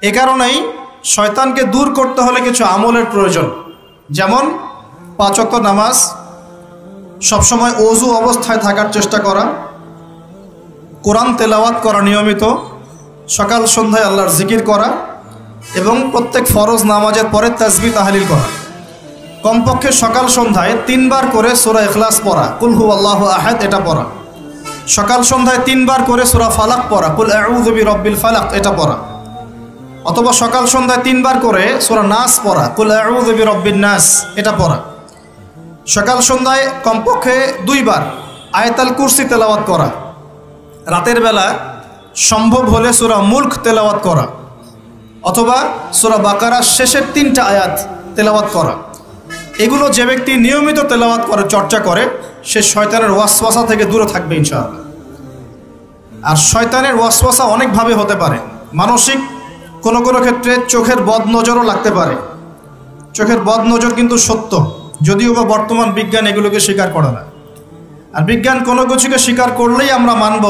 এ কারণেই শয়তানকে দূর করতে হলে কিছু আমলের প্রয়োজন, যেমন 5 ওয়াক্ত নামাজ, সবসময় ওযু অবস্থায় থাকার চেষ্টা করা, কোরআন তেলাওয়াত করা নিয়মিত, সকাল সন্ধ্যায় আল্লাহর জিকির করা এবং প্রত্যেক ফরজ নামাজের পরে তাসবিহ তাহলিল করা। কমপক্ষে সকাল সন্ধ্যায় 3 বার করে সূরা ইখলাস পড়া, কুল হুয়াল্লাহু আহাদ এটা পড়া। সকাল সন্ধ্যায় 3 বার করে সূরা ফালাক পড়া, কুল আউযু বিরাব্বিল ফালাক এটা পড়া। অথবা সকাল সন্ধ্যায় 3 বার করে সূরা নাস পড়া, কুল আউযু বিরাব্বিন নাস এটা পড়া। সকাল সন্ধ্যায় কমপক্ষে 2 বার আয়াতুল কুরসি তেলাওয়াত করা। রাতের বেলা সম্ভব হলে সূরা মুলক তেলাওয়াত করা, অথবা সূরা বাকারার শেষের 3টা আয়াত তেলাওয়াত করা। এগুলো যে ব্যক্তি নিয়মিত তেলাওয়াত করে, চর্চা করে, সে শয়তানের ওয়াসওয়াসা থেকে দূরে থাকবে ইনশাআল্লাহ। আর শয়তানের ওয়াসওয়াসা অনেকভাবে হতে পারে। মানসিক কোনো কোনো ক্ষেত্রে চোখের বদনজরও লাগতে পারে। চোখের বদনজর কিন্তু সত্য, যদিও বা বর্তমান বিজ্ঞান এগুলোকে স্বীকার করে না। আর বিজ্ঞান কোনো কিছুকে স্বীকার করলেই আমরা মানব,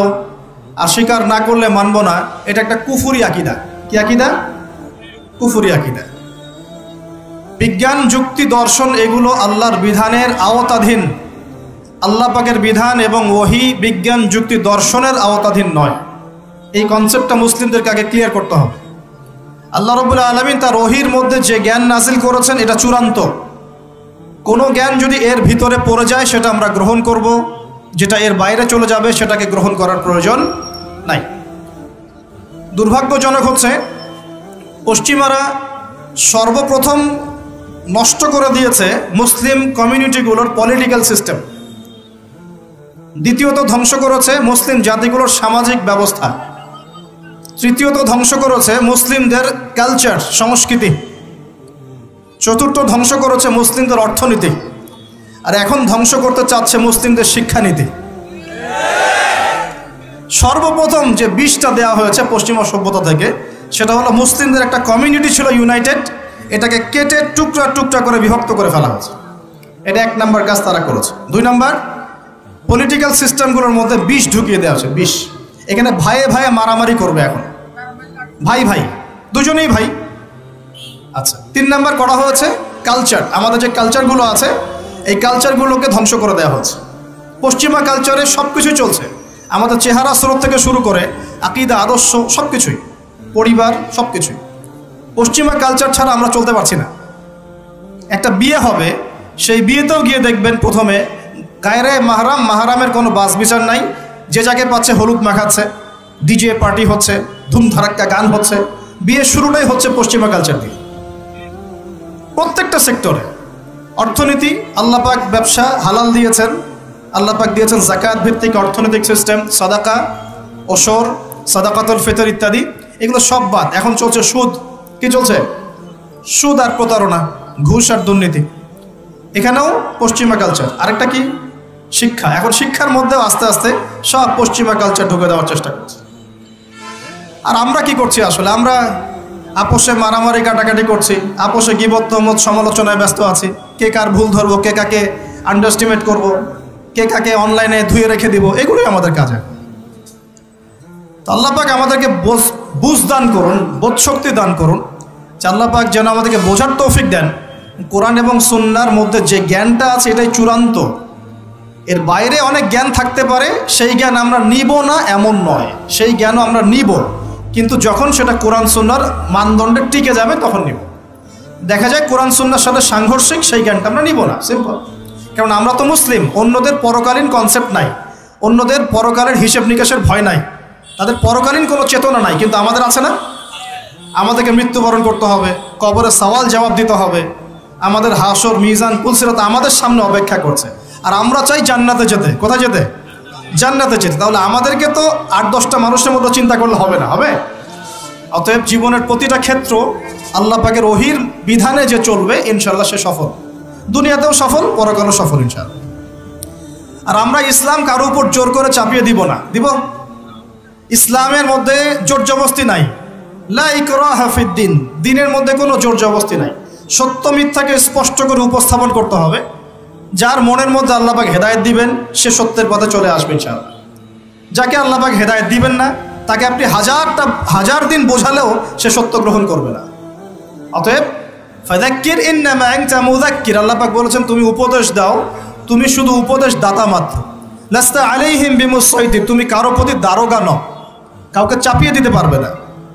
আর স্বীকার না করলে মানব না, এটা একটা কুফরি আকীদা। কি আকীদা? কুফরি আকীদা। বিজ্ঞান, যুক্তি, দর্শন এগুলো আল্লাহর বিধানের আওতাধীন। আল্লাহ পাকের বিধান এবং ওহী বিজ্ঞান, যুক্তি, দর্শনের আওতাধীন নয়। এই কনসেপ্টটা মুসলিমদেরকে আগে ক্লিয়ার করতে হবে। আল্লাহ রাব্বুল আলামিন তার ওহীর মধ্যে যে জ্ঞান নাজিল করেছেন এটা চূড়ান্ত। কোনো জ্ঞান যদি এর ভিতরে পড়ে যায় সেটা আমরা গ্রহণ করব, যেটা এর বাইরে চলে যাবে সেটাকে গ্রহণ করার প্রয়োজন নাই। দুর্ভাগ্যজনক হচ্ছে পশ্চিমারা সর্বপ্রথম নষ্ট করে দিয়েছে মুসলিম কমিউনিটিগুলোর পলিটিক্যাল সিস্টেম। দ্বিতীয়ত ধ্বংস করেছে মুসলিম জাতিগুলোর সামাজিক ব্যবস্থা। তৃতীয়ত ধ্বংস করেছে মুসলিমদের কালচার, সংস্কৃতি। চতুর্থ ধ্বংস করেছে মুসলিমদের অর্থনীতি। আর এখন ধ্বংস করতে চাচ্ছে মুসলিমদের শিক্ষানীতি। সর্বপ্রথম যে বিষটা দেওয়া হয়েছে পশ্চিমা সভ্যতা থেকে, সেটা হলো মুসলিমদের একটা কমিউনিটি ছিল ইউনাইটেড, এটাকে কেটে টুকরা টুকরা করে বিভক্ত করে ফেলা হয়েছে। এটা 1 নম্বর কাজ তারা করেছে। 2 নম্বর, পলিটিক্যাল সিস্টেমগুলোর মধ্যে বিষ ঢুকিয়ে দেওয়া হয়েছে। বিষ, এখানে ভাইয়ে ভাইয়ে মারামারি করবে। এখন ভাই ভাই, দুজনেই ভাই। আচ্ছা, 3 নম্বর করা হয়েছে কালচার। আমাদের যে কালচারগুলো আছে, এই কালচারগুলোকে ধ্বংস করে দেওয়া হয়েছে। পশ্চিমা কালচারে সব কিছুই চলছে, আমাদের চেহারা স্রোত থেকে শুরু করে আকীদা, আদর্শ, সব কিছুই, পরিবার, সব কিছুই। পশ্চিমা কালচার ছাড়া আমরা চলতে পারছি না। একটা বিয়ে হবে, সেই বিয়েতেও গিয়ে দেখবেন প্রথমে গায়রে মাহরাম, মাহরামের কোনো বাস বিচার নাই। যে যাকে পাচ্ছে হলুদ মাখাচ্ছে, ডিজে পার্টি হচ্ছে, ধুমধারাক্কা গান হচ্ছে। বিয়ে শুরুটাই হচ্ছে পশ্চিমা কালচার দিয়ে। প্রত্যেকটা সেক্টরে অর্থনীতি, আল্লাহ পাক ব্যবসা হালাল দিয়েছেন। আল্লাহ পাক দিয়েছেন যাকাত ভিত্তিক অর্থনৈতিক সিস্টেম, সাদাকা, ওশর, সাদাকাতুল ফিতর ইত্যাদি। এগুলো সব বাদ। এখন চলছে সুদ। কি চলছে? সুদ আর প্রতারণা, ঘুষ আর দুর্নীতি। এখানেও পশ্চিমা কালচার। আরেকটা কি? শিক্ষা। এখন শিক্ষার মধ্যেও আস্তে আস্তে সব পশ্চিমা কালচার ঢুকে দেওয়ার চেষ্টা করছে। আর আমরা কি করছি আসলে? আমরা আপোষে মারামারি কাটাকাটি করছি, আপোষে গীবত, তহমত, সমালোচনায় ব্যস্ত আছি। কে কার ভুল ধরবো, কে কাকে আন্ডারস্টিমেট করব, কে কাকে অনলাইনে ধুয়ে রেখে দিব, এগুলোই আমাদের কাজ। তো আল্লাহ পাক আমাদেরকে বুঝ দান করুন, বোধ শক্তি দান করুন। আল্লাহ পাক যেন আমাদেরকে বোঝার তৌফিক দেন কোরআন এবং সুন্নাহর মধ্যে যে জ্ঞানটা আছে এটাই চূড়ান্ত। এর বাইরে অনেক জ্ঞান থাকতে পারে, সেই জ্ঞান আমরা নিব না এমন নয়, সেই জ্ঞানও আমরা নিব, কিন্তু যখন সেটা কোরআন সুন্নাহর মানদণ্ডে টিকে যাবে তখন নিব। দেখা যায় কোরআন সুন্নাহর সাথে সাংঘর্ষিক, সেই জ্ঞানটা আমরা নিব না, সিম্পল। কারণ আমরা তো মুসলিম, অন্যদের পরকালীন কনসেপ্ট নাই, অন্যদের পরকালের হিসেব নিকাশের ভয় নাই, তাদের পরকালীন কোনো চেতনা নাই, কিন্তু আমাদের আছে না? আমাদেরকে মৃত্যুবরণ করতে হবে, কবরে সওয়াল জবাব দিতে হবে, আমাদের হাসর, মিজান, পুলসিরাত আমাদের সামনে অপেক্ষা করছে। আর আমরা চাই জান্নাতে যেতে। কোথায় যেতে? জান্নাতে যেতে। তাহলে আমাদেরকে তো 8-10টা মানুষের মতো চিন্তা করলে হবে না, হবে? অতএব জীবনের প্রতিটা ক্ষেত্র আল্লাহ পাকের ওহীর বিধানে যে চলবে, ইনশাআল্লাহ সে সফল, দুনিয়াতেও সফল, পরকালেও সফল ইনশাআল্লাহ। আর আমরা ইসলাম কারো উপর জোর করে চাপিয়ে দিব না। দিব? ইসলামের মধ্যে জোর জবরদস্তি নাই। লা ইকরাহা ফিদ্দিন, দ্বীনের মধ্যে কোনো জোর জবরদস্তি নাই। সত্য মিথ্যাকে স্পষ্ট করে উপস্থাপন করতে হবে। যার মনের মধ্যে আল্লাহ পাক হেদায়েত দিবেন সে সত্যের পথে চলে আসবে ইনশাআল্লাহ। যাকে আল্লাহ পাক হেদায়েত দিবেন না তাকে আপনি হাজার দিন বোঝালেও সে সত্য গ্রহণ করবে না। অতএব ফাযাক্কির ইন্নামা আনতা মুযাক্কির, আল্লাহ পাক বলেছেন তুমি উপদেশ দাও, তুমি শুধু উপদেশ দাতা মাত্র। লাস্তা আলাইহিম বিমুসাইতির, তুমি কারো প্রতি দারোগা নও, কাউকে চাপিয়ে দিতে পারবে না।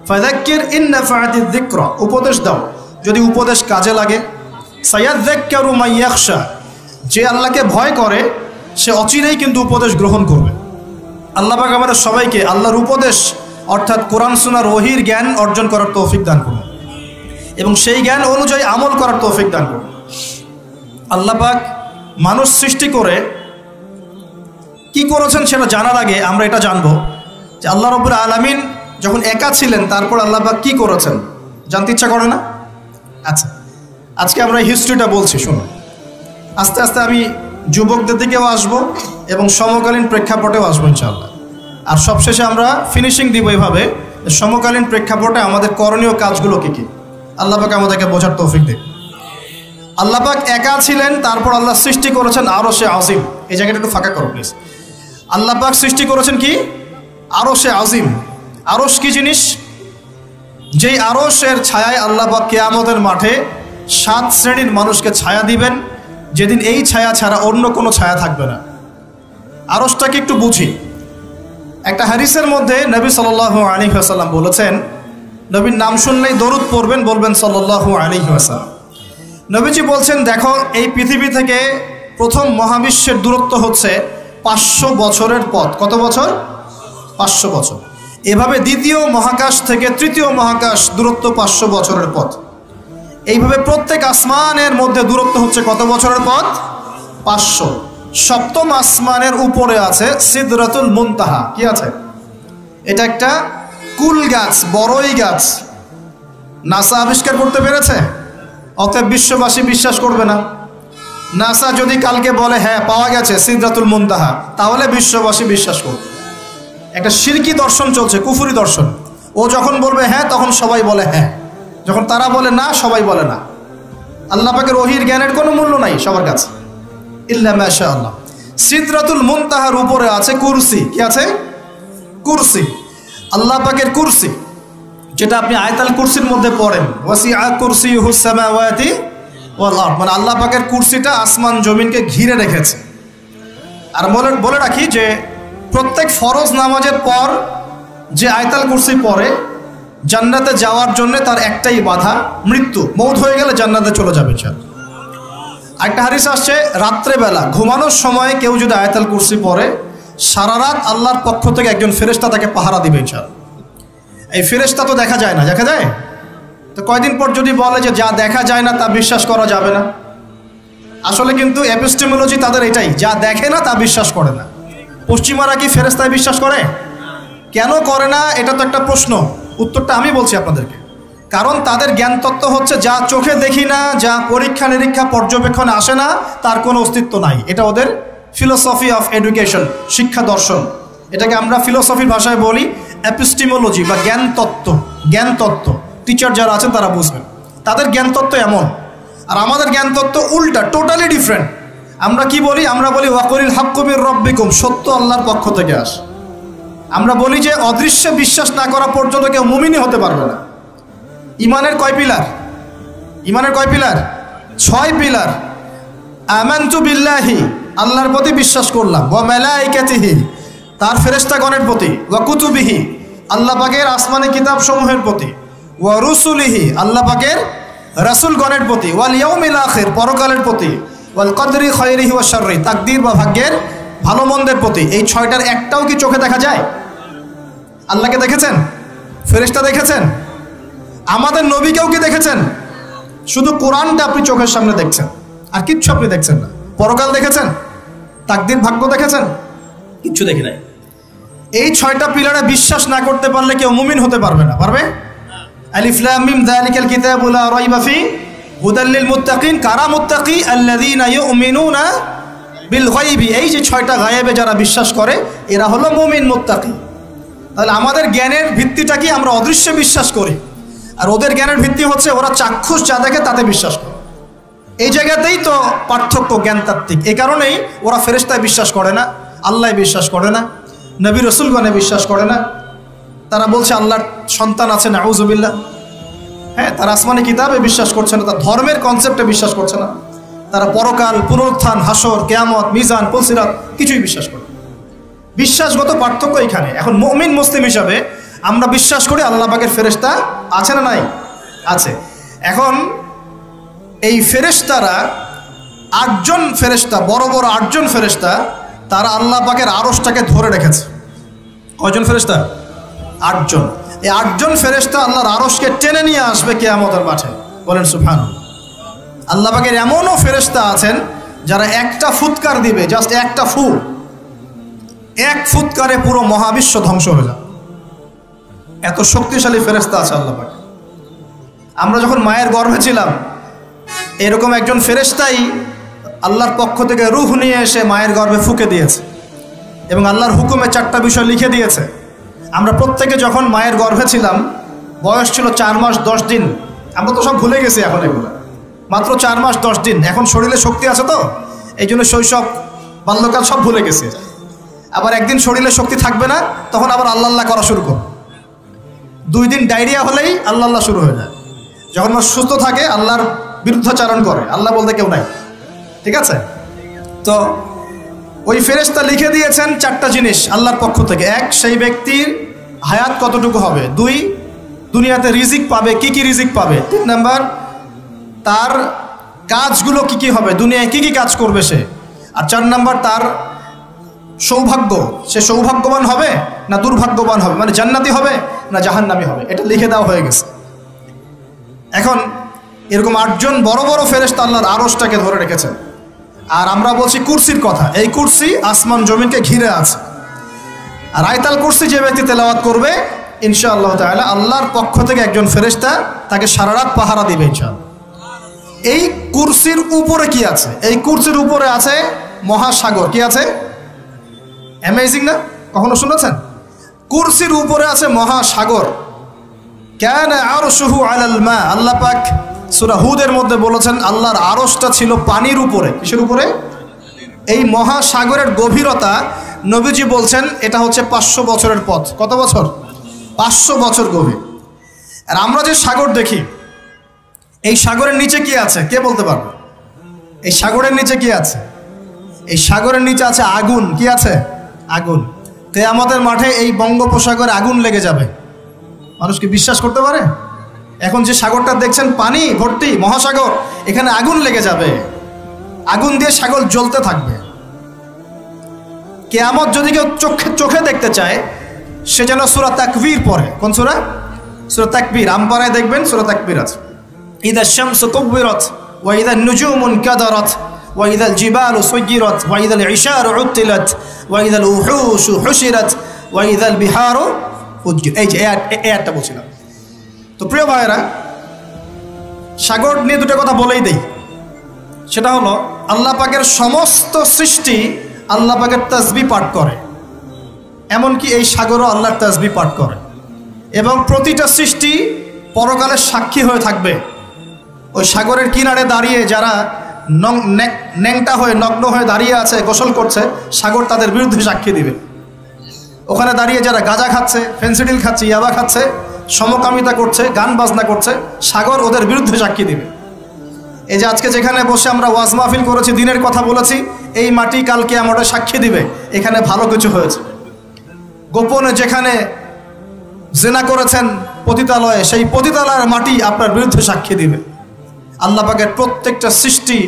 ফাযাক্কির ইন নাফাআতিয যিকরা, উপদেশ দাও যদি উপদেশ কাজে লাগে। সায়াযাক্কারু মান ইয়াখশা, যে আল্লাহকে ভয় করে সে অচিরেই কিন্তু উপদেশ গ্রহণ করবে। আল্লাহ পাক আমাদের সবাইকে আল্লাহর উপদেশ অর্থাৎ কোরআন সুন্নাহর ওহীর জ্ঞান অর্জন করার তৌফিক দান করুন এবং সেই জ্ঞান অনুযায়ী আমল করার তৌফিক দান করুন। আল্লাহ পাক মানুষ সৃষ্টি করে কি করেছেন সেটা জানার আগে আমরা এটা জানবো যে আল্লাহ রাব্বুল আলামিন যখন একা ছিলেন তারপর আল্লাহ পাক কি করেছেন, জানতে ইচ্ছা করে না? আচ্ছা, আজকে আমরা হিস্ট্রিটা বলছি, শুনুন। আস্তে আস্তে আমি যুবকদের দিকেও আসবো এবং সমকালীন প্রেক্ষাপটেও আসবো ইনশাআল্লাহ। আর সবশেষে আমরা ফিনিশিং দিব এভাবে, সমকালীন প্রেক্ষাপটে আমাদের করণীয় কাজগুলো কী কী, আল্লাহ পাক আমাদেরকে বোঝার তৌফিক দেন। আল্লাহ পাক একা ছিলেন, তারপর আল্লাহ সৃষ্টি করেছেন আরশে আজিম। এই জায়গাটা একটু ফাঁকা করো প্লিজ। আল্লাহ পাক সৃষ্টি করেছেন কি? আরশে আজিম। আরশ কি জিনিস? যেই আরশের ছায়ায় আল্লাহ পাক কিয়ামতের মাঠে 7 শ্রেণীর মানুষকে ছায়া দিবেন, যেদিন এই ছায়া ছাড়া অন্য কোনো ছায়া থাকবে না। আরশটাকে একটু বুঝি। একটা হাদিসের মধ্যে নবী সাল্লাল্লাহু আলাইহি ওয়াসাল্লাম বলেছেন, নবীর নাম শুনলেই দরুদ পড়বেন, বলবেন সাল্লাল্লাহু আলাইহি ওয়াসাল্লাম। নবীজি বলছেন, দেখো এই পৃথিবী থেকে প্রথম মহাবিশ্বের দূরত্ব হচ্ছে 500 বছরের পথ। কত বছর? 500 বছর। এভাবে দ্বিতীয় মহাকাশ থেকে তৃতীয় মহাকাশ দূরত্ব 500 বছরের পথ। এইভাবে প্রত্যেক আসমানের মধ্যে দূরত্ব হচ্ছে কত বছরের পথ? 500। সপ্তম আসমানের উপরে আছে সিদরাতুল মুনতাহা। কি আছে? এটা একটা কুল গাছ, বড়ই গাছ। নাসা আবিষ্কার করতে পেরেছে, অতএব বিশ্ববাসী বিশ্বাস করবে না। নাসা যদি কালকে বলে হ্যাঁ পাওয়া গেছে সিদরাতুল মুনতাহা, তাহলে বিশ্ববাসী বিশ্বাস করবে। একটা শিরকি দর্শন চলছে, কুফরি দর্শন। ও যখন বলবে হ্যাঁ তখন সবাই বলে হ্যাঁ, যখন তারা বলে না সবাই বলে না। আল্লাহ পাকের ওহীর জ্ঞানের কোনো মূল্য নাই সবার কাছে, ইল্লা মাশাআল্লাহ। সিদরাতুল মুনতাহার উপরে আছে কুরসি। কি আছে? কুরসি। আল্লাহ পাকের কুরসি, যেটা আপনি আয়াতুল কুরসির মধ্যে পড়েন, ওয়াসিআ কুরসিয়ুহুস সামাওয়াতি ওয়াল আরদ, মানে আল্লাহ পাকের কুরসিটা আসমান জমিনকে ঘিরে রেখেছে। আর বলে রাখি যে প্রত্যেক ফরজ নামাজের পর যে আয়াতুল কুরসি পড়ে, জান্নাতে যাওয়ার জন্য তার একটাই বাধা, মৃত্যু। মৌত হয়ে গেলে জান্নাতে চলে যাবে। একটা হাদিস আসছে, রাত্রেবেলা ঘুমানোর সময় কেউ যদি আয়াতুল কুরসি পড়ে, সারা রাত আল্লাহর পক্ষ থেকে একজন ফেরেশতা তাকে পাহারা দিবে ইনশাআল্লাহ। এই ফেরেশতা তো দেখা যায় না, দেখা যায়? তো কয়দিন পর যদি বলে যে যা দেখা যায় না তা বিশ্বাস করা যাবে না, আসলে কিন্তু এপিস্টেমোলজি তাদের এটাই, যা দেখে না তা বিশ্বাস করে না। পশ্চিমারা কি ফেরেশতায় বিশ্বাস করে? কেন করে না? এটা তো একটা প্রশ্ন, উত্তরটা আমি বলছি আপনাদেরকে। কারণ তাদের জ্ঞান তত্ত্ব হচ্ছে যা চোখে দেখি না, যা পরীক্ষা নিরীক্ষা পর্যবেক্ষণে আসে না, তার কোনো অস্তিত্ব নাই। এটা ওদের ফিলোসফি অফ এডুকেশন, শিক্ষা দর্শন। এটাকে আমরা ফিলোসফির ভাষায় বলি এপিস্টিমোলজি বা জ্ঞান তত্ত্ব। জ্ঞান তত্ত্ব টিচার যারা আছেন তারা বুঝবেন, তাদের জ্ঞান তত্ত্ব এমন। আর আমাদের জ্ঞান তত্ত্ব উল্টা, টোটালি ডিফারেন্ট। আমরা কি বলি? আমরা বলি ওয়াকুলিল হাক্কু মির রাব্বিকুম, সত্য আল্লাহর পক্ষ থেকে আসে। আমরা বলি যে অদৃশ্যে বিশ্বাস না করা পর্যন্ত কেউ মুমিনই হতে পারবে না। ইমানের কয় পিলার? ইমানের কয় পিলার? 6 পিলার। আমানতু বিল্লাহি, আল্লাহর প্রতি বিশ্বাস করলাম, ওয়া মালাইকাতিহি, তার ফেরেশতাগণের প্রতি, ওয়া কুতুবিহি, আল্লাহ পাকের আসমানি কিতাব সমূহের প্রতি, ওয়া রুসুলিহি, আল্লাহ পাকের রাসূলগণের প্রতি, ওয়াল ইয়াউমিল আখির, পরকালের প্রতি, ওয়াল কদরি খায়রিহি ওয়া শাররি, তাকদীর বা ভাগ্যের ভালো মন্দের প্রতি। এই 6টার একটাও কি চোখে দেখা যায়? আল্লাহকে দেখেছেন? ফেরেশতা দেখেছেন? আমাদের নবীকেও কি দেখেছেন? শুধু কোরআনটা আপনি চোখের সামনে দেখছেন, আর কিচ্ছু আপনি দেখছেন না। পরকাল দেখেছেন? তাকদীর ভাগ্য দেখেছেন? কিচ্ছু দেখি নাই। এই 6টা পিলারে বিশ্বাস না করতে পারলে কেউ মুমিন হতে পারবে না। পারবে? আলিফ লাম মিম যালিকাল কিতাবু লা রাইবা ফি হুদাল লিল মুত্তাকিন। কারা মুত্তাকি? আল্লাযীনা ইউমিনুনা বিল গায়বি। এই যে 6টা গায়েবে যারা বিশ্বাস করে এরা হলো মুমিন, মুত্তাকি। তাহলে আমাদের জ্ঞানের ভিত্তিটা কি? আমরা অদৃশ্যে বিশ্বাস করি, আর ওদের জ্ঞানের ভিত্তি হচ্ছে ওরা চাক্ষুষ যা দেখে তাতে বিশ্বাস করে। এই জায়গাতেই তো পার্থক্য জ্ঞানতাত্ত্বিক। এই কারণেই ওরা ফেরেশতায় বিশ্বাস করে না, আল্লাহ বিশ্বাস করে না, নবী রসুলগণে বিশ্বাস করে না। তারা বলছে আল্লাহর সন্তান আছে, নাউযুবিল্লাহ। হ্যাঁ, তারা আসমানি কিতাবে বিশ্বাস করছে না, তার ধর্মের কনসেপ্টে বিশ্বাস করছে না, তারা পরকাল, পুনরুত্থান, হাসর, কিয়ামত, মিজান, পুলসিরাত কিছুই বিশ্বাস করে। বিশ্বাসগত পার্থক্য এখানে। এখন মুমিন মুসলিম হিসাবে আমরা বিশ্বাস করি আল্লাহ পাকের ফেরেশতা আছে না নাই? আছে। এখন এই ফেরেশতারা 8জন ফেরেশতা, বড় বড় 8জন ফেরেশতা, তারা আল্লাহ পাকের আরশটাকে ধরে রেখেছে। কয়জন ফেরেশতা? 8জন। এই 8জন ফেরেশতা আল্লাহর আরশকে টেনে নিয়ে আসবে কিয়ামতের মাঠে। বলেন সুবহানাল্লাহ। আল্লাহ পাকের এমনও ফেরেশতা আছেন যারা একটা ফুৎকার দিবে, জাস্ট একটা ফু, এক ফুৎকারে পুরো মহাবিশ্ব ধ্বংস হয়ে যাবে। এত শক্তিশালী ফেরেশতা আছে আল্লাহ পাক। আমরা যখন মায়ের গর্ভে ছিলাম, এরকম একজন ফেরেশতাই আল্লাহর পক্ষ থেকে রূহ নিয়ে এসে মায়ের গর্ভে ফুঁকে দিয়েছে এবং আল্লাহর হুকুমে 4টা বিষয় লিখে দিয়েছে। আমরা প্রত্যেকে যখন মায়ের গর্ভে ছিলাম, বয়স ছিল 4 মাস 10 দিন। আমরা তো সব ভুলে গেছি এখন এগুলো, মাত্র 4 মাস 10 দিন। এখন শরীরে শক্তি আছে তো, এই জন্য শৈশব, বাল্যকাল সব ভুলে গেছে। আবার একদিন শরীরে শক্তি থাকবে না, তখন আবার আল্লাহ আল্লাহ করা শুরু করো। 2 দিন ডায়রিয়া হলেই আল্লাহ আল্লাহ শুরু হয়ে যায়। যখন মানুষ সুস্থ থাকে আল্লাহর বিরুদ্ধাচারণ করে, আল্লাহ বলতে কেউ নাই। ঠিক আছে? তো ওই ফেরেশতা লিখে দিয়েছেন 4টা জিনিস আল্লাহর পক্ষ থেকে। 1, সেই ব্যক্তির হায়াত কতটুকু হবে। 2, দুনিয়াতে রিজিক পাবে, কি কি রিজিক পাবে। 3 নাম্বার, তার কাজগুলো কি কি হবে, দুনিয়ায় কি কি কাজ করবে সে। আর 4 নাম্বার, তার সৌভাগ্য, সে সৌভাগ্যবান হবে না দুর্ভাগ্যবান হবে, মানে জান্নাতি হবে না জাহান্নামী হবে। এটা লিখে দেওয়া হয়ে গেছে। এখন এরকম 8জন বড় বড় ফেরেশতা আল্লাহর আরশটাকে ধরে রেখেছেন। আর আমরা বলছি কুরসির কথা। এই কুরসি আসমান জমিনকে ঘিরে আছে। আর আয়াতুল কুরসি যে ব্যক্তি তেলাওয়াত করবে, ইনশাআল্লাহ তাআলা আল্লাহর পক্ষ থেকে একজন ফেরেশতা তাকে সারা রাত পাহারা দিবে ইনশাআল্লাহ। এই কুরসির উপরে কি আছে? এই কুরসির উপরে আছে মহাসাগর। কি আছে? অ্যামেজিং না? কখনো শুনেছেন? কুরসির উপরে আছে মহাসাগর। কানা আরশুহু আলাল মা। আল্লাহ পাক সূরা হুদের মধ্যে বলেছেন আল্লাহর আরশটা ছিল পানির উপরে। কিসের উপরে? এই মহাসাগরের গভীরতা নবীজি বলছেন এটা হচ্ছে 500 বছরের পথ। কত বছর? 500 বছর গভীর। আর আমরা যে সাগর দেখি, এই সাগরের নিচে কি আছে কে বলতে পারবে? এই সাগরের নিচে কি আছে? এই সাগরের নিচে আছে আগুন। কি আছে? আগুন। কিয়ামতের মাঠে এই বঙ্গোপসাগরে আগুন লেগে যাবে। মানুষ কি বিশ্বাস করতে পারে? এখন যে সাগরটা দেখছেন পানি ভর্তি মহাসাগর, এখানে আগুন লেগে যাবে। আগুন দিয়ে সাগর জ্বলতে থাকবে। কিয়ামত যদি কেউ চোখে দেখতে চায়, সে যেন সূরা তাকবীর পড়ে। কোন সূরা? সূরা তাকবীর। আমপারায় দেখবেন সূরা তাকবীর আছে। ইদা শামসু কুবিরাত ওয়া ইদা নুজুমু কাদারাত ওয়া ইদাল জিবালু সুয়িরাত ওয়া ইদাল ইশারু উতিলাত ওয়া ইদাল উহুশু হুশিরাত ওয়া ইদাল বিহারু উজ্জিরাত। এই যে আয়াতটা বলছিলাম। তো প্রিয় ভাইরা, সাগর নিয়ে দুটো কথা বলেই দেই। সেটা হলো আল্লাহ পাকের সমস্ত সৃষ্টি আল্লাহ পাকের তাসবিহ পাঠ করে। এমনকি এই সাগরও আল্লাহর তাসবিহ পাঠ করে। এবং প্রতিটা সৃষ্টি পরকালের সাক্ষী হয়ে থাকবে। ওই সাগরের কিনারে দাঁড়িয়ে যারা ন্যাংটা হয়ে নগ্ন হয়ে দাঁড়িয়ে আছে, গোসল করছে, সাগর তাদের বিরুদ্ধে সাক্ষী দিবে। ওখানে দাঁড়িয়ে যারা গাঁজা খাচ্ছে, ফেন্সিডিল খাচ্ছে, ইয়াবা খাচ্ছে, সমকামিতা করছে, গান বাজনা করছে, সাগর ওদের বিরুদ্ধে সাক্ষী দিবে। এই যে আজকে যেখানে বসে আমরা ওয়াজ মাহফিল করেছি, দিনের কথা বলেছি, এই মাটি কালকে আমাদের সাক্ষী দিবে এখানে ভালো কিছু হয়েছে। গোপনে যেখানে জিনা করেছেন পতিতালয়ে, সেই পতিতালয়ের মাটি আপনার বিরুদ্ধে সাক্ষী দিবে। আল্লাহ পাকের প্রত্যেকটা সৃষ্টি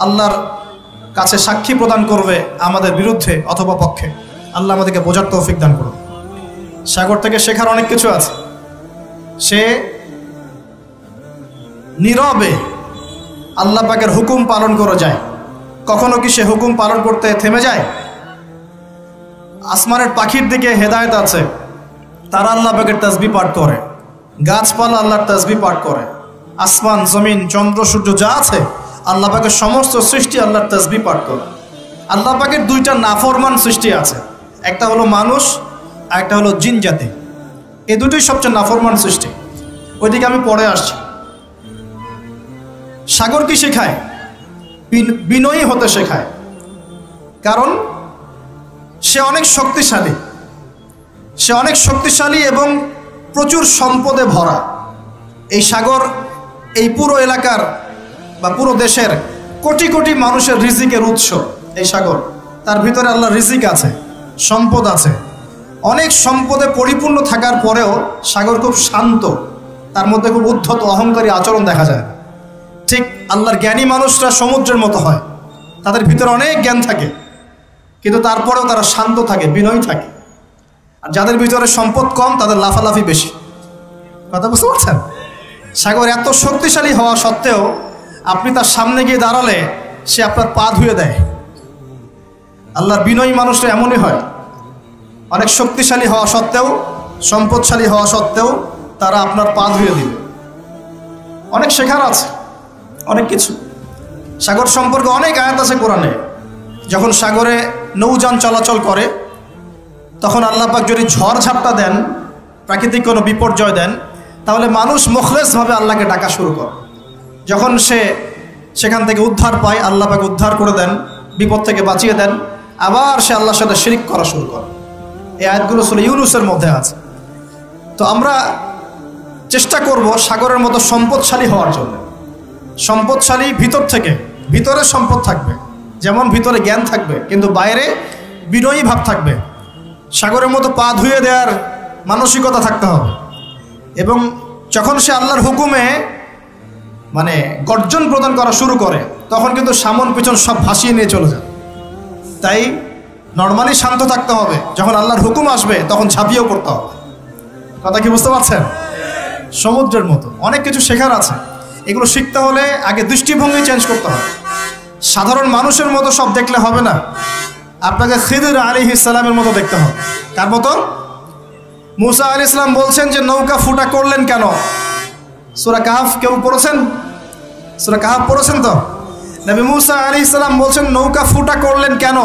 আল্লাহর কাছে সাক্ষী প্রদান করবে আমাদের বিরুদ্ধে অথবা পক্ষে। আল্লাহ আমাদেরকে বোঝার তৌফিক দান করুন। সাগর থেকে শেখার অনেক কিছু আছে। সে নীরবে আল্লাহ পাকের হুকুম পালন করে যায়। কখনো কি সে হুকুম পালন করতে থেমে যায়? আসমানের পাখির দিকে হেদায়েত আছে, তারা আল্লাহ পাকের তাসবিহ পাঠ করে। গাছপালা আল্লাহর তাসবিহ পাঠ করে। আসমান, জমিন, চন্দ্র, সূর্য যা আছে আল্লাহ পাকের সমস্ত সৃষ্টি আল্লাহর তাসবিহ পাঠ করে। আল্লাহ পাকের 2টা নাফরমান সৃষ্টি আছে, একটা হলো মানুষ আর একটা হলো জিন জাতি। এই দুটোই সবচেয়ে নাফরমান সৃষ্টি। ওইদিকে আমি পরে আসছি। সাগর কি শেখায়? বিনয়ী হতে শেখায়। কারণ সে অনেক শক্তিশালী। সে অনেক শক্তিশালী এবং প্রচুর সম্পদে ভরা। এই সাগর এই পুরো এলাকার বা পুরো দেশের কোটি কোটি মানুষের রিজিকের উৎস এই সাগর। তার ভিতরে আল্লাহর রিজিক আছে, সম্পদ আছে। অনেক সম্পদে পরিপূর্ণ থাকার পরেও সাগর খুব শান্ত, তার মধ্যে খুব উদ্ধত অহংকারী আচরণ দেখা যায়। ঠিক আল্লাহর জ্ঞানী মানুষরা সমুদ্রের মতো হয়, তাদের ভিতরে অনেক জ্ঞান থাকে, কিন্তু তারপরেও তারা শান্ত থাকে, বিনয়ী থাকে। আর যাদের ভিতরে সম্পদ কম তাদের লাফালাফি বেশি। কথা বুঝতে পারছেন? সাগর এত শক্তিশালী হওয়া সত্ত্বেও আপনি তার সামনে গিয়ে দাঁড়ালে সে আপনার পা ধুয়ে দেয়। আল্লাহর বিনয়ী মানুষরা এমনই হয়, অনেক শক্তিশালী হওয়া সত্ত্বেও, সম্পদশালী হওয়া সত্ত্বেও তারা আপনার পা ধুয়ে দিবে। অনেক শেখার আছে, অনেক কিছু। সাগর সম্পর্কে অনেক আয়াত আছে কোরআনে। যখন সাগরে নৌযান চলাচল করে তখন আল্লাহ পাক যদি ঝড় ঝাপটা দেন, প্রাকৃতিক কোনো বিপর্যয় দেন, তাহলে মানুষ মুখলেসভাবে আল্লাহকে ডাকা শুরু করে। যখন সে সেখান থেকে উদ্ধার পায়, আল্লাহ পাক উদ্ধার করে দেন, বিপদ থেকে বাঁচিয়ে দেন, আবার সে আল্লাহর সাথে শিরিক করা শুরু করে। এই আয়াতগুলো সূরা ইউনূসের মধ্যে আছে। তো আমরা চেষ্টা করব সাগরের মতো সম্পদশালী হওয়ার জন্য। সম্পদশালী ভিতর থেকে, ভিতরে সম্পদ থাকবে, যেমন ভিতরে জ্ঞান থাকবে কিন্তু বাইরে বিনয়ী ভাব থাকবে। সাগরের মতো পা ধুয়ে দেওয়ার মানসিকতা থাকতে হবে। এবং যখন সে আল্লাহর হুকুমে মানে গর্জন প্রদান করা শুরু করে তখন কিন্তু সামন পিছন সব ভাসিয়ে নিয়ে চলে যায়। তাই নর্মালি শান্ত থাকতে হবে, যখন আল্লাহর হুকুম আসবে তখন ঝাঁপিয়েও পড়তে হবে। কথা কি বুঝতে পারছেন? সমুদ্রের মতো অনেক কিছু শেখার আছে। এগুলো শিখতে হলে আগে দৃষ্টিভঙ্গি চেঞ্জ করতে হবে। সাধারণ মানুষের মতো সব দেখলে হবে না, আপনাকে খিদির আলাইহিস সালামের মতো দেখতে হবে। কার মতো? মুসা আলাইহিস সালাম বলছেন যে নৌকা ফুটা করলেন কেন? সূরা কাহফ কেউ পড়েছেন? সূরা কাহফ পড়েছেন তো? নবী মুসা আলাইহিস সালাম বলছেন নৌকা ফুটা করলেন কেন?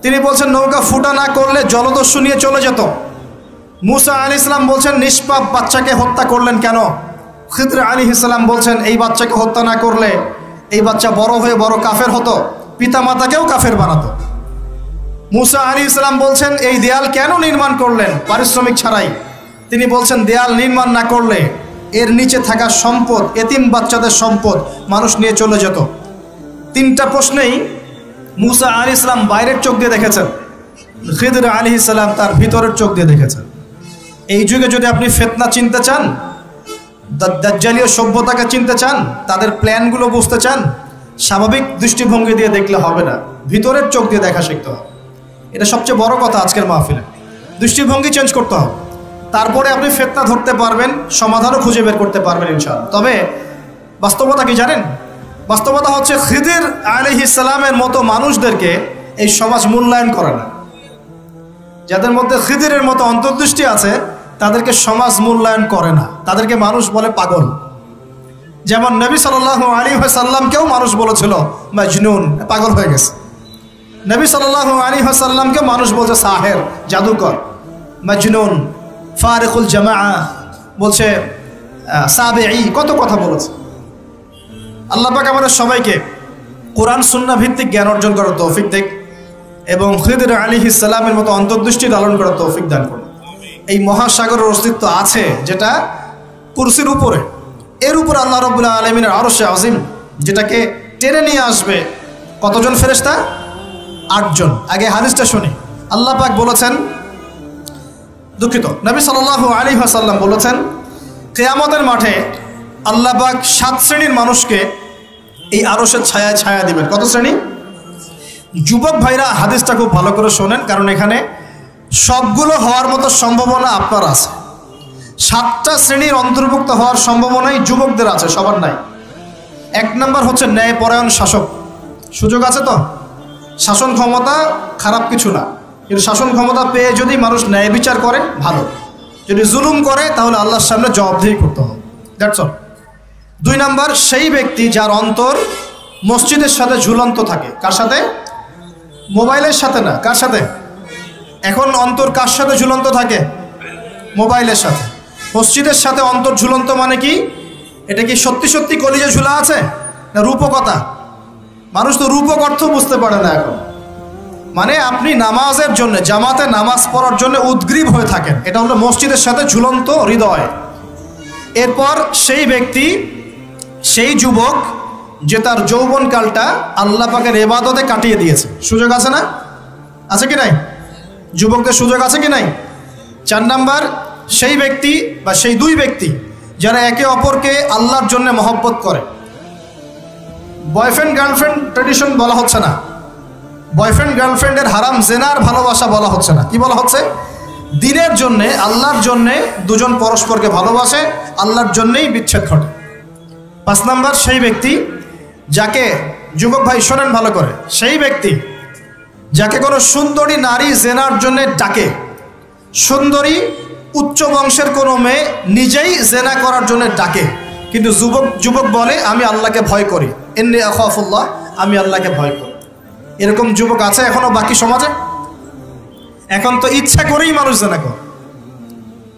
তিনি বলছেন নৌকা ফুটা না করলে জলদস্যু নিয়ে চলে যেত। মুসা আলাইহিস সালাম বলছেন নিষ্পাপ বাচ্চাকে হত্যা করলেন কেন? খিদর আলাইহিস সালাম বলছেন এই বাচ্চাকে হত্যা না করলে এই বাচ্চা বড় হয়ে বড় কাফের হতো, পিতা মাতাকেও কাফের বানাতো। মুসা আলাইহিস সালাম বলছেন এই দেয়াল কেন নির্মাণ করলেন পারিশ্রমিক ছাড়াই? তিনি বলছেন দেয়াল নির্মাণ না করলে এর নিচে থাকা সম্পদ, এতিম বাচ্চাদের সম্পদ মানুষ নিয়ে চলে যেত। তিনটা প্রশ্নেই মুসা আলাইহিস সালাম বাইরের চোখ দিয়ে দেখেছেন, খিদর আলাইহিস সালাম তার ভিতরের চোখ দিয়ে দেখেছেন। এই যুগে যদি আপনি ফিতনা চিনতে চান, দাজ্জালীয় সভ্যতাকে চিনতে চান, তাদের প্ল্যানগুলো বুঝতে চান, স্বাভাবিক দৃষ্টিভঙ্গি দিয়ে দেখলে হবে না, ভিতরের চোখ দিয়ে দেখা শিখতে হবে। এটা সবচেয়ে বড় কথা আজকের মাহফিলে। দৃষ্টিভঙ্গি চেঞ্জ করতে হবে, তারপরে আপনি ফিতনা ধরতে পারবেন, সমাধানও খুঁজে বের করতে পারবেন ইনশাআল্লাহ। তবে বাস্তবতা কি জানেন? বাস্তবতা হচ্ছে খিদির আলাইহিস সালামের মতো মানুষদেরকে এই সমাজ মূল্যায়ন করে না। যাদের মধ্যে খিদিরের মতো অন্তর্দৃষ্টি আছে তাদেরকে সমাজ মূল্যায়ন করে না, তাদেরকে মানুষ বলে পাগল। যেমন নবী সাল্লাল্লাহু আলাইহি ওয়াসাল্লামকেও মানুষ বলেছিল মাজনুন, পাগল হয়ে গেছে। নবী সাল্লাল্লাহু আলাইহি ওয়াসাল্লামকে মানুষ বলছে সাহের, জাদুকর, মাজনুন, ফারিকুল জামাআ বলছে, সাবিঈ, কত কথা বলেছে। আল্লাহ পাক আমাদের সবাইকে কোরআন সুন্নাহ ভিত্তিক জ্ঞান অর্জন করার তৌফিক দেন এবং খিদর আলাইহিস সালামের মতো অন্তর্দৃষ্টি লালন করার তৌফিক দান করুন। এই মহাসাগরের অস্তিত্ব আছে যেটা কুরসির উপরে, এর উপর আল্লাহ রাব্বুল আলামিনের আরশে আজিম, যেটাকে টেনে নিয়ে আসবে কতজন ফেরেশতা? 8 জন। আগে হাদিসটা শুনি। আল্লাহ পাক বলেছেন, দুঃখিত, নবী সাল্লাল্লাহু আলাইহি ওয়াসাল্লাম বলেছেন কিয়ামতের মাঠে আল্লাহ পাক 7 শ্রেণীর মানুষকে এই আরশের ছায়ায় ছায়া দিবেন। কত শ্রেণী? যুবক ভাইরা হাদিসটা খুব ভালো করে শোনেন, কারণ এখানে সবগুলো হওয়ার মতো সম্ভাবনা আপনার আছে। 7টা শ্রেণীর অন্তর্ভুক্ত হওয়ার সম্ভাবনাই যুবকদের আছে, সবার নাই। 1 নম্বর হচ্ছে ন্যায়পরায়ণ শাসক। সুযোগ আছে তো? শাসন ক্ষমতা খারাপ কিছু না, কিন্তু শাসন ক্ষমতা পেয়ে যদি মানুষ ন্যায় বিচার করে ভালো, যদি জুলুম করে তাহলে আল্লাহর সামনে জবাবদিহি করতে হবে। That's all. 2 নম্বর সেই ব্যক্তি যার অন্তর মসজিদের সাথে ঝুলন্ত থাকে। কার সাথে? মোবাইলের সাথে না। কার সাথে? এখন অন্তর কার সাথে ঝুলন্ত থাকে? মোবাইলের সাথে। মসজিদের সাথে অন্তর ঝুলন্ত মানে কি? এটা কি সত্যি সত্যি কলিজা ঝুলা আছে না রূপকতা? মানুষ তো রূপক অর্থ বুঝতে পারে না এখন। মানে আপনি নামাজের জন্য, জামাতে নামাজ পড়ার জন্য উদ্গ্রীব হয়ে থাকেন, এটা হলো মসজিদের সাথে ঝুলন্ত হৃদয়। এরপর সেই ব্যক্তি, সেই যুবক যে তার যৌবনকালটা আল্লাহ পাকের ইবাদতে কাটিয়ে দিয়েছে, সুযোগ আছে না? আছে কি নাই? যুবকদের সুযোগ আছে কি নাই? 4 নাম্বার, সেই ব্যক্তি বা সেই দুই ব্যক্তি যারা একে অপরকে আল্লাহর জন্য মহব্বত করে। বয়ফ্রেন্ড গার্লফ্রেন্ড ট্রেডিশন বলা হচ্ছে না, বয়ফ্রেন্ড গার্লফ্রেন্ডের হারাম জেনার ভালোবাসা বলা হচ্ছে না। কি বলা হচ্ছে? দিনের জন্যে, আল্লাহর জন্যে দুজন পরস্পরকে ভালোবাসে, আল্লাহর জন্যেই বিচ্ছেদ ঘটে। 5 নাম্বার, সেই ব্যক্তি যাকে, যুবক ভাই শোনেন ভালো করে, সেই ব্যক্তি যাকে কোনো সুন্দরী নারী জেনার জন্যে ডাকে, সুন্দরী উচ্চ বংশের কোনো মেয়ে নিজেই জেনা করার জন্য ডাকে, কিন্তু যুবক বলে আমি আল্লাহকে ভয় করি, ইন্নী আখাফুল্লাহ, আমি আল্লাহকে ভয় করি। এরকম যুবক আছে এখনো বাকি সমাজে? এখন তো ইচ্ছা করেই মানুষ জেনা করে।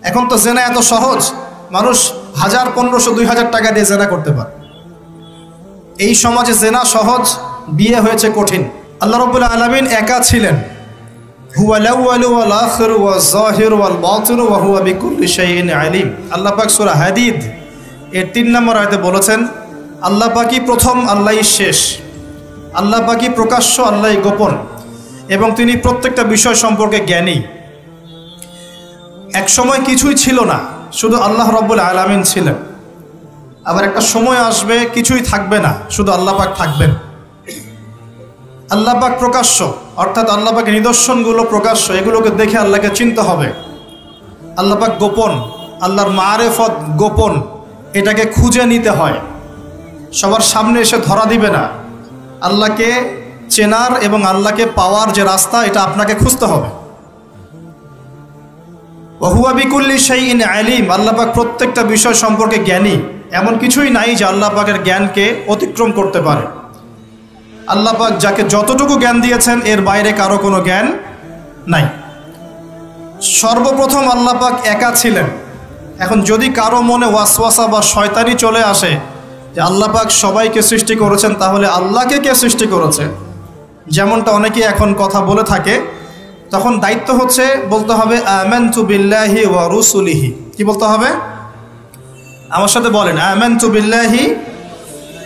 এখন তো জেনা এত সহজ, মানুষ 1000, 1500, 2000 টাকা দিয়ে জেনা করতে পারে। এই সমাজে জেনা সহজ, বিয়ে হয়েছে কঠিন। আল্লাহ রাব্বুল আলামিন একা ছিলেন, হুয়াল আউয়ালু ওয়াল আখিরু ওয়াজ যাহিরু ওয়াল বাতিনু ওয়া হুয়া বিকুল্লি শাইইন আলিম। আল্লাহ পাক সূরা হাদীদ এর 3 নম্বর আয়াতে বলেছেন, আল্লাহ পাকই প্রথম, আল্লাহই শেষ, আল্লাহ পাকই প্রকাশ্য, আল্লাহই গোপন, এবং তিনি প্রত্যেকটা বিষয় সম্পর্কে জ্ঞানী। এক সময় কিছুই ছিল না, শুধু আল্লাহ রাব্বুল আলামিন ছিলেন। আবার একটা সময় আসবে কিছুই থাকবে না, শুধু আল্লাহ পাক থাকবেন। আল্লাহ পাক প্রকাশ্য, অর্থাৎ আল্লাহ পাকের নিদর্শনগুলো প্রকাশ্য, এগুলোকে দেখে আল্লাহকে চিনতে হবে। আল্লাহ পাক গোপন, আল্লাহর মারেফত গোপন, এটাকে খুঁজে নিতে হয়, সবার সামনে এসে ধরা দিবে না। আল্লাহকে চেনার এবং আল্লাহকে পাওয়ার যে রাস্তা, এটা আপনাকে খুঁজতে হবে। ওয়া হুয়া বিকুল্লি শাইইন আলিম, আল্লাহ পাক প্রত্যেকটা বিষয় সম্পর্কে জ্ঞানী, এমন কিছুই নাই যে আল্লাহ পাকের জ্ঞানকে অতিক্রম করতে পারে। আল্লাহ পাক যাকে যতটুকু জ্ঞান দিয়েছেন এর বাইরে কারো কোনো জ্ঞান নাই। সর্বপ্রথম আল্লাহ পাক একা ছিলেন। এখন যদি কারো মনে ওয়াসওয়াসা বা শয়তানি চলে আসে যে আল্লাহ পাক সবাইকে সৃষ্টি করেছেন, তাহলে আল্লাহকে কে সৃষ্টি করেছে, যেমনটা অনেকে এখন কথা বলে থাকে, তখন দায়িত্ব হচ্ছে বলতে হবে আমানতু বিল্লাহি ওয়া রুসুলিহি। কি বলতে হবে? আমার সাথে বলেন, আমানতু বিল্লাহি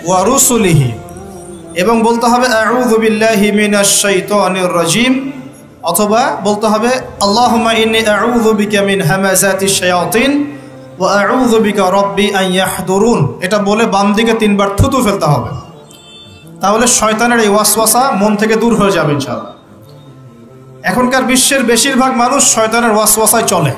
ওয়া রুসুলিহি, এবং বলতে হবে আউযু বিল্লাহি মিনাশ শাইতানির রাজিম, অথবা বলতে হবে আল্লাহুম্মা ইন্নী আউযু বিকা মিন হামাযাতিশ শায়াতিন ওয়া আউযু বিকা রাব্বি আন ইয়াহদুরুন। এটা বলে বাম দিকে 3 বার থুতু ফেলতে হবে, তাহলে শয়তানের এই ওয়াসওয়াসা মন থেকে দূর হয়ে যাবে ইনশাআল্লাহ। এখনকার বিশ্বের বেশিরভাগ মানুষ শয়তানের ওয়াসওয়াসায় চলে।